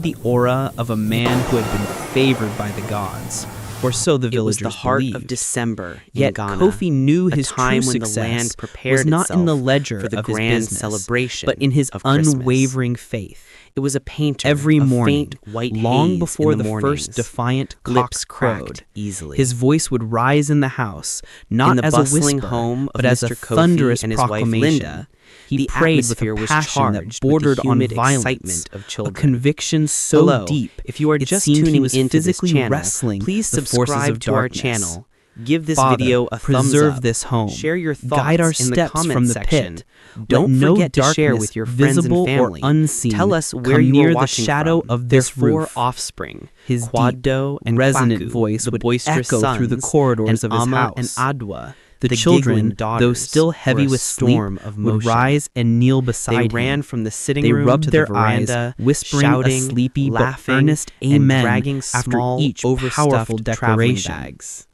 the aura of a man who had been favored by the gods, or so the villagers believed. It was the heart believed. of December Yet in Ghana, Kofi knew his a time true when success the land prepared was not in the ledger for the of his grand business, celebration but in his of Christmas. unwavering faith. It was a painter Every of morning, faint white long haze before in the mornings, first defiant cock lips crowed, cracked easily. his voice would rise in the house, not in the as a bustling whisper, home of but as a Mr. Kofi thunderous and his wife proclamation. Linda. He The prayed with atmosphere a was passion that charged bordered with the humid on violence, excitement of a children. conviction so Hello. deep If you are it just seemed he tuning was into this physically channel, wrestling please the forces subscribe of to our darkness. channel. Give this Father, video a thumbs preserve up. this home. Share your thoughts Guide our in the steps comment from the section. pit. Don't Let no forget to share darkness, with your friends and visible family. or unseen, Tell us where come you near are the watching shadow from. of His this four roof. offspring, His Quaddo deep, and resonant Kwaku, voice the would boisterous echo sons, through the corridors and of his Amma house. and Adwa, The the children, giggling though daughters, still heavy were a with storm sleep, of would motion. rise and kneel beside They him. ran from the sitting They room rubbed to their the veranda, eyes, whispering shouting, a sleepy laughing, but earnest and amen dragging after small, each overstuffed powerful traveling declaration. bags.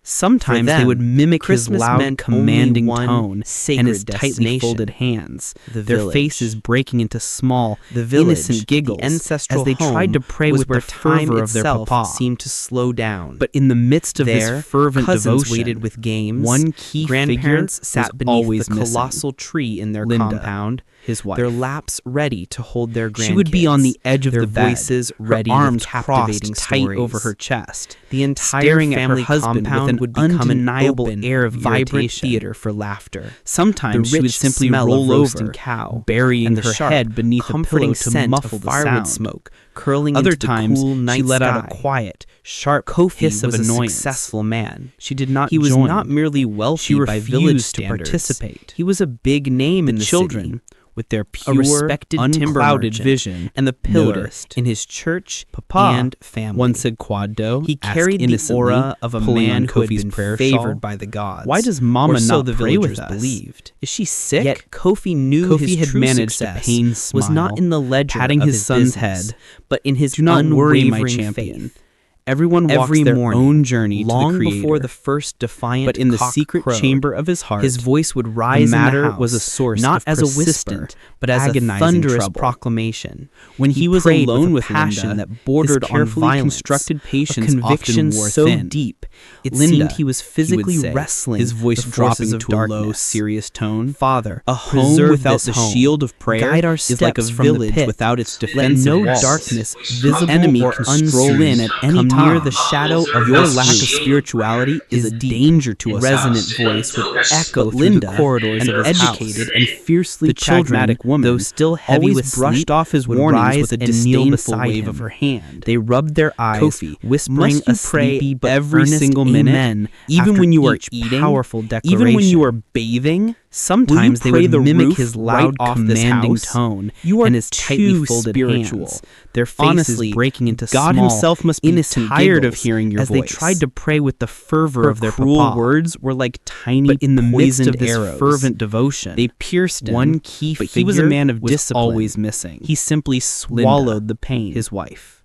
Sometimes For they would them, mimic Christmas his loud, meant commanding only one tone sacred and his tightly destination, folded hands, the their village. faces breaking into small, The village, innocent giggles the ancestral as they tried home, to pray was with where the time fervor of their itself papa. seemed to slow down. But in the midst of There, this fervent cousins devotion, waited with games. one key Grandparents figure sat was beneath always the missing. colossal tree in their Linda, compound, his wife. their laps ready to hold their grandkids. She would be on the edge of their the bed, voices her ready arms with captivating crossed tight stories. over her chest, The entire staring family at her husband compound with would an become an undeniable open, air of vibrant irritation. theater for laughter. Sometimes The she would rich simply smell of roll roast over, and cow, burying and the her sharp, head beneath a pillow comforting to scent muffle of the firewood sound. smoke curling Other into times, the cool night she let out sky. a quiet, sharp Kofi hiss of was a annoyance. successful man. She did not He was join. not merely wealthy She by village refused to standards. participate. He was a big name in the children, city, with their a pure, respected timber unclouded merchant, vision, and the pillar noticed. in his church Papa, and family. one said Quaddo, He asked carried the innocently, aura of a pulling man on who had Kofi's been prayer favored shawl. by the gods. Why does Mama or so not the pray villagers with us? believed. Is she sick? Yet Kofi knew Kofi his had true managed success a pained smile, was not in the ledger patting of his son's business, head. but in his Do not worry, my unwavering champion. faith. Everyone walks Every their morning, own journey long to the Creator. before the first defiant But in the cock secret crowed, chamber of his heart, his voice would rise the matter in the house, was a source not of as a whisper, persistent, but as a agonizing thunderous trouble. proclamation. When he was prayed alone with with a passion Linda, that bordered his on carefully violence, constructed patience a conviction often wore so thin. deep it Linda, seemed he was physically he would say, wrestling his voice the dropping forces of to a low, darkness. serious tone. Father, A home preserve without this the home. shield of prayer Guide our is like a steps from the village pit. without its Let defensive no walls. darkness, The visible enemy or can stroll unseen, in at any come time. near the shadow of Your this lack of roof. spirituality is a deep, danger to us. resonant voice would echo But through Linda, the corridors an of his educated house. and fiercely The children, pragmatic woman, though still heavy always with brushed sleep, off his would warnings rise with a and kneel disdainful beside wave him. of her hand. They rubbed their eyes, Kofi, whispering must you a sleepy pray but every earnest single minute, amen even after when you are each eating, powerful declaration. even when you are bathing? Sometimes they pray would the mimic roof his right loud, off this commanding house? tone You are and his tightly too folded spiritual. hands, their faces Honestly, breaking into God small, himself must be innocent tired of giggles hearing your as voice. they tried to pray with the fervor Her of their cruel papa. words were like tiny, But in the midst poisoned of this arrows. fervent devotion, They pierced him. one key but he was a figure man of was discipline. always missing. He simply swallowed the pain. his wife.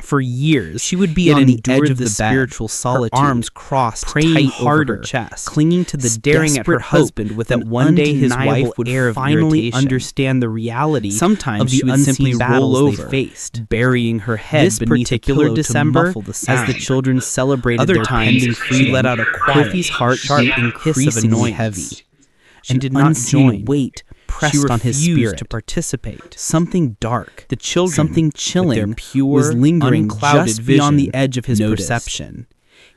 For years, She would be he on had the edge endured of the bed, spiritual solitude, her arms crossed, praying tight harder, over her chest, clinging to the staring at her desperate hope husband with that an one day his undeniable wife would air of finally irritation. understand the reality Sometimes of the she would unseen simply roll battles over, they faced. burying her head This beneath a particular pillow December, to muffle the sound. as the children celebrated Other their times, pending she freedom, let out a quiet, Kofi's heart sharp beat hiss of increasingly annoyance. heavy, She and did not unseen join. weight pressed She on his refused spirit to participate. Something dark, The children, something with chilling, their pure, was lingering unclouded just beyond vision, the edge of his noticed. perception.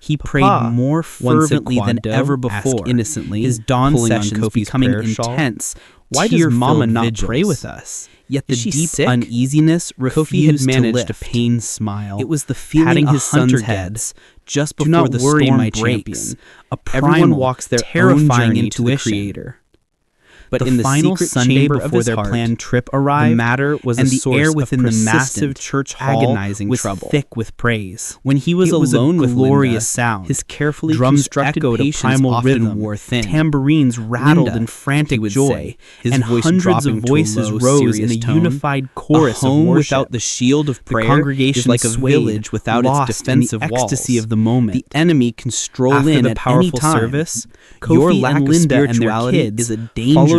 He Papa, prayed more once said fervently than Quaddo, ever asked before, innocently, his dawn pulling on sessions Kofi's becoming prayer shawl. intense. Why does tear-filled Mama not vigils. pray with us? Yet the Is she deep sick? uneasiness Kofi had refused managed to a lift. pained smile. It was the feeling patting a his hunter son's head gets just Do before not the worry, storm my breaks. champion. A Everyone primal, walks their own terrifying journey intuition. to the Creator. But The in the final secret Sunday chamber before of their his heart, planned trip the arrived, matter was and a the source air of within the massive persistent, church hall agonizing was trouble. thick with praise. When he was It was alone a with glorious Linda, sound. his carefully Drums constructed echoed a patience primal often rhythm. wore thin. Tambourines rattled Linda, in frantic would joy, say, his and voice hundreds dropping of to a voices low, rose in serious a tone. unified chorus A home of worship. without the shield of prayer The congregation is like a swayed, village without lost its defensive in the walls. ecstasy of the moment. The enemy can stroll After in the at powerful any time. service, Your Kofi lack and of Linda and their spirituality kids is a danger followed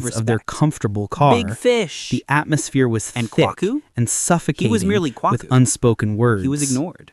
silence of their respect. comfortable car, Big fish. the atmosphere was And thick Kwaku? and suffocating merely with Kwaku. unspoken words. He was ignored.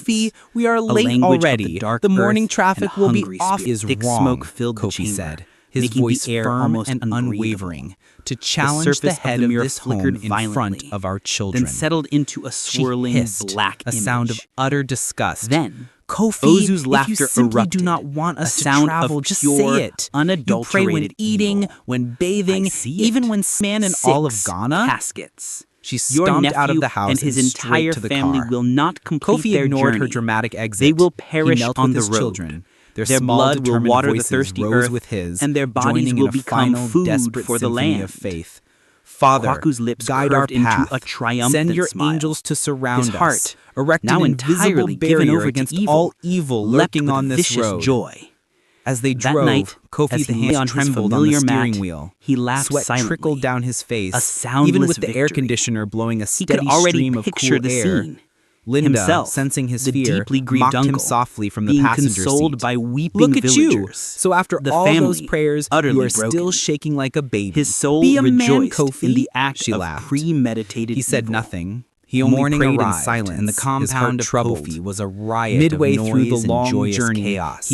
Kofi, we are late language of the already. dark The morning earth traffic and a will be hungry off. spirit. Is Thick wrong, smoke filled the Kofi chamber. said. his making voice the air firm almost and unbreathable. unwavering, to challenge the surface of head the of mirror this flickered home in front violently, of our children. then settled into a She swirling hissed, black a image. sound of utter disgust. Then, Kofi, Ozu's if you laughter simply erupted, do not want a us to sound travel, of just pure, say it. You pray when unadulterated eating, evil. when bathing, I see even it. when man in all of 6 Ghana. caskets. She Your stomped out of nephew the house and his straight entire to the family car. will not complete Kofi their ignored journey. her dramatic exit. They will He perish knelt on with the his road. children. Their Their small, blood will determined water the voices thirsty rose earth, with his, and their bodies joining will in a become final, food desperate for the symphony land. of faith. Father, Kwaku's lips guide our curved into path. a triumphant Send your smile. angels to surround His heart, us. Erect now an invisible entirely given barrier over to against evil, all evil leapt lurking with on this vicious road. joy. As they That drove, night, Kofi's as he lay hands on his trembled on the familiar steering mat, wheel. he laughed Sweat silently. trickled down his face, A soundless even with the air victory. conditioner blowing a He could steady already stream of picture cool the air. scene. Linda, Himself, sensing his the fear, deeply grieved mocked him uncle, softly from the being passenger consoled seat. by weeping Look at you! villagers. So after The all those family, prayers, utterly you are still broken. shaking like a baby. His soul Be a man, rejoiced Kofi. in the act She of laughed. premeditated He said evil. nothing. He only Morning prayed in arrived, silence. and the His heart compound of troubled. Kofi was a riot Midway of through the noise and long joyous journey, chaos. he